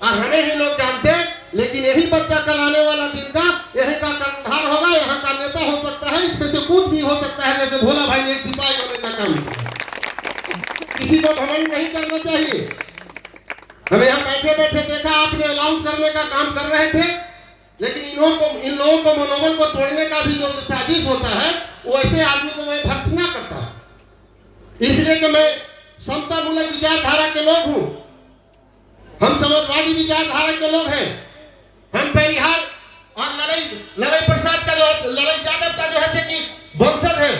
और हमें ही लोग जानते हैं। लेकिन यही बच्चा कल आने वाला दिन का यही का कर्णधार होगा, यहाँ का नेता हो सकता है, इसमें से कुछ भी हो सकता है। जैसे भोला भाई ने एक सिपाही होने का काम किया। किसी को घमंड नहीं करना चाहिए। हमें यहाँ बैठे बैठे देखा, आपने अनाउंस करने का काम कर रहे थे, लेकिन इन लोगों को मनोबल को तोड़ने का भी जो साजिश होता है, वो ऐसे आदमी को मैं भर्त्सना करता है। इसलिए कि मैं समतामूलक विचारधारा के लोग हूं, हम समाजवादी विचारधारा के लोग हैं। हम परिहार और लड़ाई प्रसाद का जो लड़ाई यादव का जो है कि वंशज है,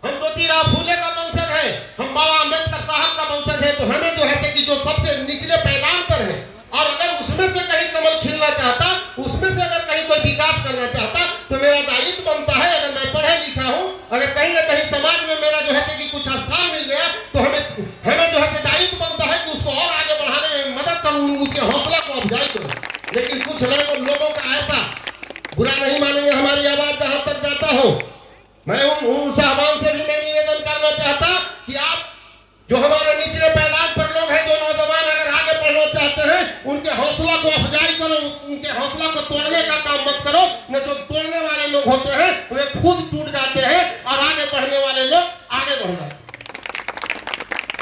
हम ज्योतिराव फूले का वंशज है, हम बाबा अम्बेडकर साहब का वंशज है। तो हमें जो है कि जो सबसे निचले पैमाने पर है, और अगर उसमें से कहीं कमल खिलना चाहता, उसमें से अगर कहीं कोई विकास करना चाहता, तो मेरा दायित्व बनता है, अगर मैं पढ़ा लिखा हूं, अगर कहीं ना कहीं समाज में मेरा जो है कि कुछ स्थान मिल गया, तो हमें जो है दायित्व बनता है कि उसको और आगे बढ़ाने में मदद करूं, उसके हौसला को अफजाई करूं। लेकिन कुछ लोगों का ऐसा, बुरा नहीं मानेंगे, हमारी आवाज जहां तक जाता हो, मैं उन साहबान से भी मैं निवेदन करना चाहता कि आप जो हमारे निचले पैदान पर लोग हैं, जो नौजवान अगर आगे बढ़ना चाहते हैं, उनके हौसला को अफजाई करो, उनके हौसला को तोड़ने का काम मत करो। न जो तोड़ने वाले लोग होते हैं वे खुद टूट जाते हैं, और आगे बढ़ने वाले लोग आगे बढ़ जाते हैं।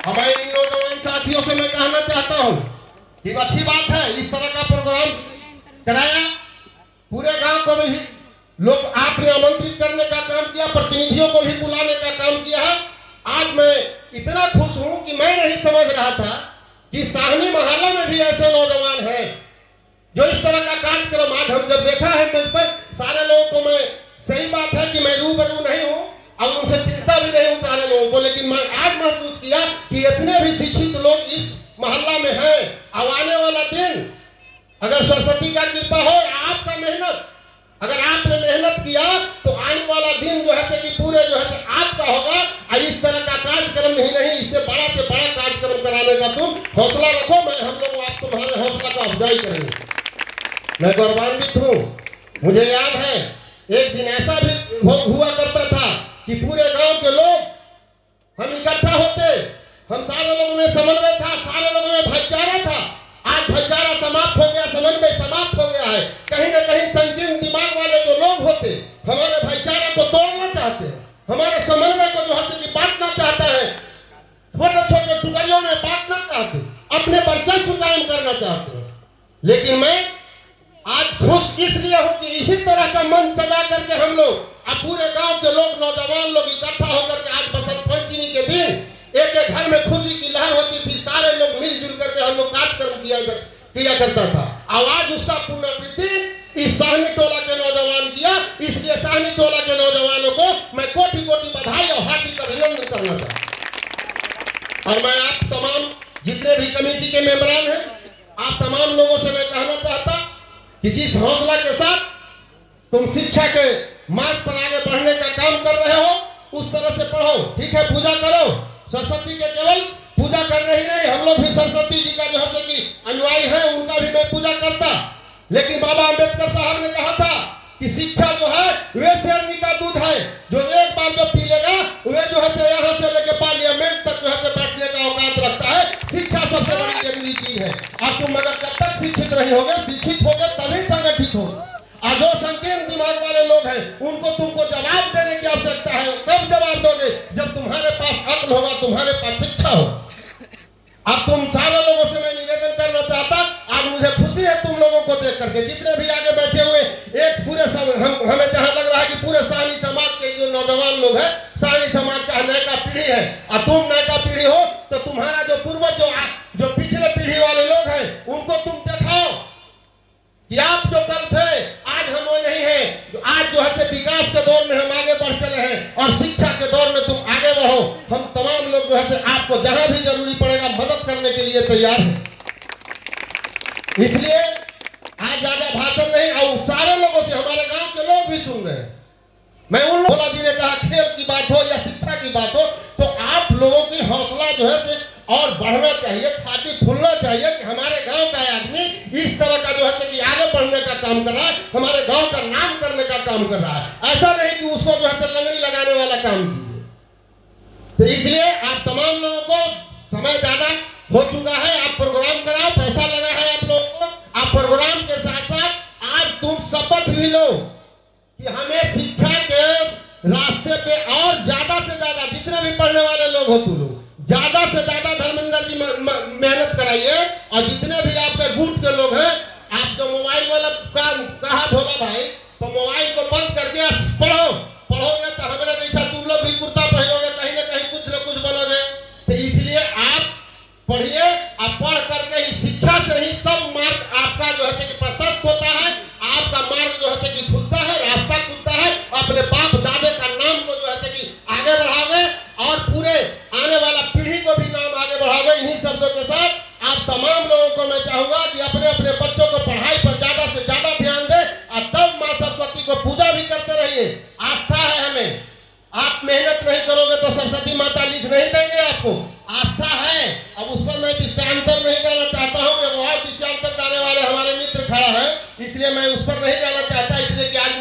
हमारे इन नौजवान साथियों से मैं कहना चाहता हूं कि अच्छी बात है, इस तरह का प्रोग्राम कराया, पूरे गांव को भी लोग आपने आमंत्रित करने का काम किया, प्रतिनिधियों को भी बुलाने का काम किया है। आज मैं इतना खुश हूं कि मैं नहीं समझ रहा था कि साहनी मोहल्ला में भी ऐसे नौजवान हैं जो इस तरह का कार्यक्रम, आज हम जब देखा है मंच पर, सारे लोगों को मैं, सही बात है कि मैं रूबरू नहीं हूं और उनसे चिंता भी नहीं हूं सारे लोगों को, लेकिन मैं आज महसूस किया कि इतने भी शिक्षित लोग इस मोहल्ला में हैं। अब आने वाला दिन, अगर सरस्वती का कृपा हो, आपका मेहनत, अगर आपने मेहनत किया, तो आने वाला दिन जो है कि पूरे जो है आपका होगा। और इस तरह का कार्यक्रम नहीं, इससे बड़ा से बड़ा कार्यक्रम कराने का तुम हौसला रखो। हम लोग आप तुम्हारे हौसला का अफजाई करेंगे। मैं गौरवान्वित हूँ। मुझे याद है एक दिन ऐसा भी हुआ करता था कि पूरे गांव के लोग हम इकट्ठा होते, हम सारे लोगों में समन्वय था, सारे लोगों में भाईचारा था। आज भाईचारा समाप्त हो गया, समन्वय समाप्त हो गया है। कहीं ना कहीं संकीर्ण दिमाग वाले जो लोग होते, हमारे भाईचारा को तोड़ना चाहते हैं, हमारे समन्वय को जो है कि बांटना चाहता है, छोटे छोटे टुकड़ियों में बांटना चाहते, अपने वर्चस्व कायम करना चाहते हैं। लेकिन मैं आज खुश इसलिए हूं कि इसी तरह का मंच सजा करके हम लोग, अब पूरे गांव के लोग, नौजवान लोग इकट्ठा होकर के आज बसंत पंचमी के दिन एक एक घर में खुशी की लहर होती थी, सारे लोग मिलजुल करके हम लोग कार्यक्रम किया करता था। आवाज उसका पुनरावृत्ति इस साहनी टोला के नौजवान किया। इसलिए साहनी टोला के नौजवानों को मैं कोटि कोटि बधाई और हार्दिक अभिनंदन करना चाहता। और मैं आप तमाम जितने भी कमेटी के मेंबरान हैं, आप तमाम लोगों से मैं कहना चाहता कि जिस हौसला के साथ तुम शिक्षा के मार्ग पर आगे बढ़ने का काम कर रहे हो, उस तरह से पढ़ो। ठीक है, पूजा करो, सरस्वती के केवल पूजा करना ही नहीं, हम लोग भी सरस्वती जी का जो है कि अनुयायी है, उनका भी मैं पूजा करता। लेकिन बाबा अम्बेडकर साहब ने कहा था कि शिक्षा जो है वे शेरनी का दूध है, जो एक बार जो पी लेगा वे जो है यहाँ से लेकर पार्लियामेंट तक जो है बैठने का औकात रखता है। शिक्षा सबसे बड़ी जरूरी चीज है। और तुम अगर जब तक शिक्षित नहीं होगे, शिक्षित होगे तभी संगठित होगे। और जो संकीर्ण दिमाग वाले लोग हैं, उनको तुमको जवाब देने की आवश्यकता है। कब जवाब दोगे? जब तुम्हारे पास अक्ल होगा, तुम्हारे पास शिक्षा हो। अब तुम सारे लोगों से मैं निवेदन करना चाहता, आज मुझे खुशी है तुम लोगों को देख करके, जितने भी आगे बैठे हुए, एक पूरे हमें जहां लग रहा है कि पूरे साहनी समाज के जो नौजवान लोग हैं, साहनी समाज का नयका पीढ़ी है। और तुम नयका पीढ़ी हो, तो तुम्हारा जो पूर्वज जो पिछले पीढ़ी वाले लोग हैं, उनको तुम दिखाओ कि आप जो कल थे, आज हम वो नहीं है। आज जो है विकास के दौर में हम आगे बढ़ चले हैं, और शिक्षा के दौर में तुम आगे बढ़ो। हम तमाम लोग जो है आपको जहां भी जरूरी पड़ेगा मदद करने के लिए तैयार हैं। इसलिए आज ज्यादा भाषण नहीं, और सारे लोगों से, हमारे गांव के लोग भी सुन रहे हैं। मैं उन भोला जी ने कहा खेल की बात हो या शिक्षा की बात हो, तो आप लोगों की हौसला जो है और बढ़ना चाहिए, छाती फूलना चाहिए कि हमारे गांव का आदमी इस तरह का जो है कि आगे बढ़ने का काम कर रहा है, हमारे गांव का नाम करने का काम कर रहा है। ऐसा नहीं कि उसको जो है लंगड़ी लगाने वाला काम कीजिए। तो इसलिए आप तमाम लोगों को, समय ज्यादा हो चुका है, आप प्रोग्राम कराओ, पैसा लगा है आप लोगों को, और जितने भी आपके गुट के लोग हैं, आप जो मोबाइल वाला काम कहा भोला भाई, तो मोबाइल को बंद करके आप पढ़ोगे तो हमारे जैसा तुम लोग भी कुर्ता पहनोगे, कहीं ना कहीं कुछ न कुछ बनोगे। तो इसलिए आप पढ़िए, आप पढ़ करके ही शिक्षा से ही सब मार्ग आपका जो है कि प्रशस्त होता है, आपका मार्ग जो है कि खुलता है, रास्ता खुलता है, अपने बाप दादे का नाम को जो है कि आगे बढ़ाओगे और पूरे आने वाला पीढ़ी को भी नाम आगे बढ़ाओगे। इन्हीं शब्दों के साथ आप तमाम लोगों को मैं चाहूंगा कि अपने अपने बच्चों को पढ़ाई पर ज्यादा से ज्यादा ध्यान दें और तब माँ सरस्वती को पूजा भी करते रहिए। आस्था है हमें, आप मेहनत नहीं करोगे तो सरस्वती माता लिख नहीं देंगे आपको, आस्था है। अब उस पर मैं विषयांतर नहीं जाना चाहता हूँ, और विषयांतर जाने वाले हमारे मित्र खड़ा है, इसलिए मैं उस पर नहीं जाना चाहता, इसलिए कि आज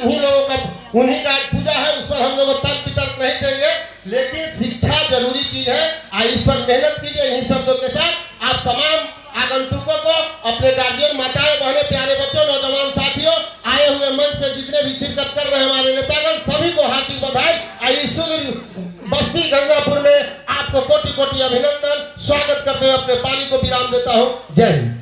उन्हीं का पूजा है, उस पर हम लोग तर्क वितर्क नहीं देंगे। लेकिन शिक्षा जरूरी चीज है, इस पर मेहनत कीजिए। इन्हीं शब्दों के साथ आप तमाम आगंतुकों को, अपने गार्जियन, माताएं, बहने, प्यारे बच्चों, नौजवान साथियों, आए हुए मंच पे जितने भी शिरकत कर रहे हैं हमारे नेतागण, सभी को हार्दिक बधाई। इस बस्ती गंगापुर में आपको कोटि कोटि अभिनंदन, स्वागत करते हुए अपने पानी को विराम देता हूँ। जय हिंद।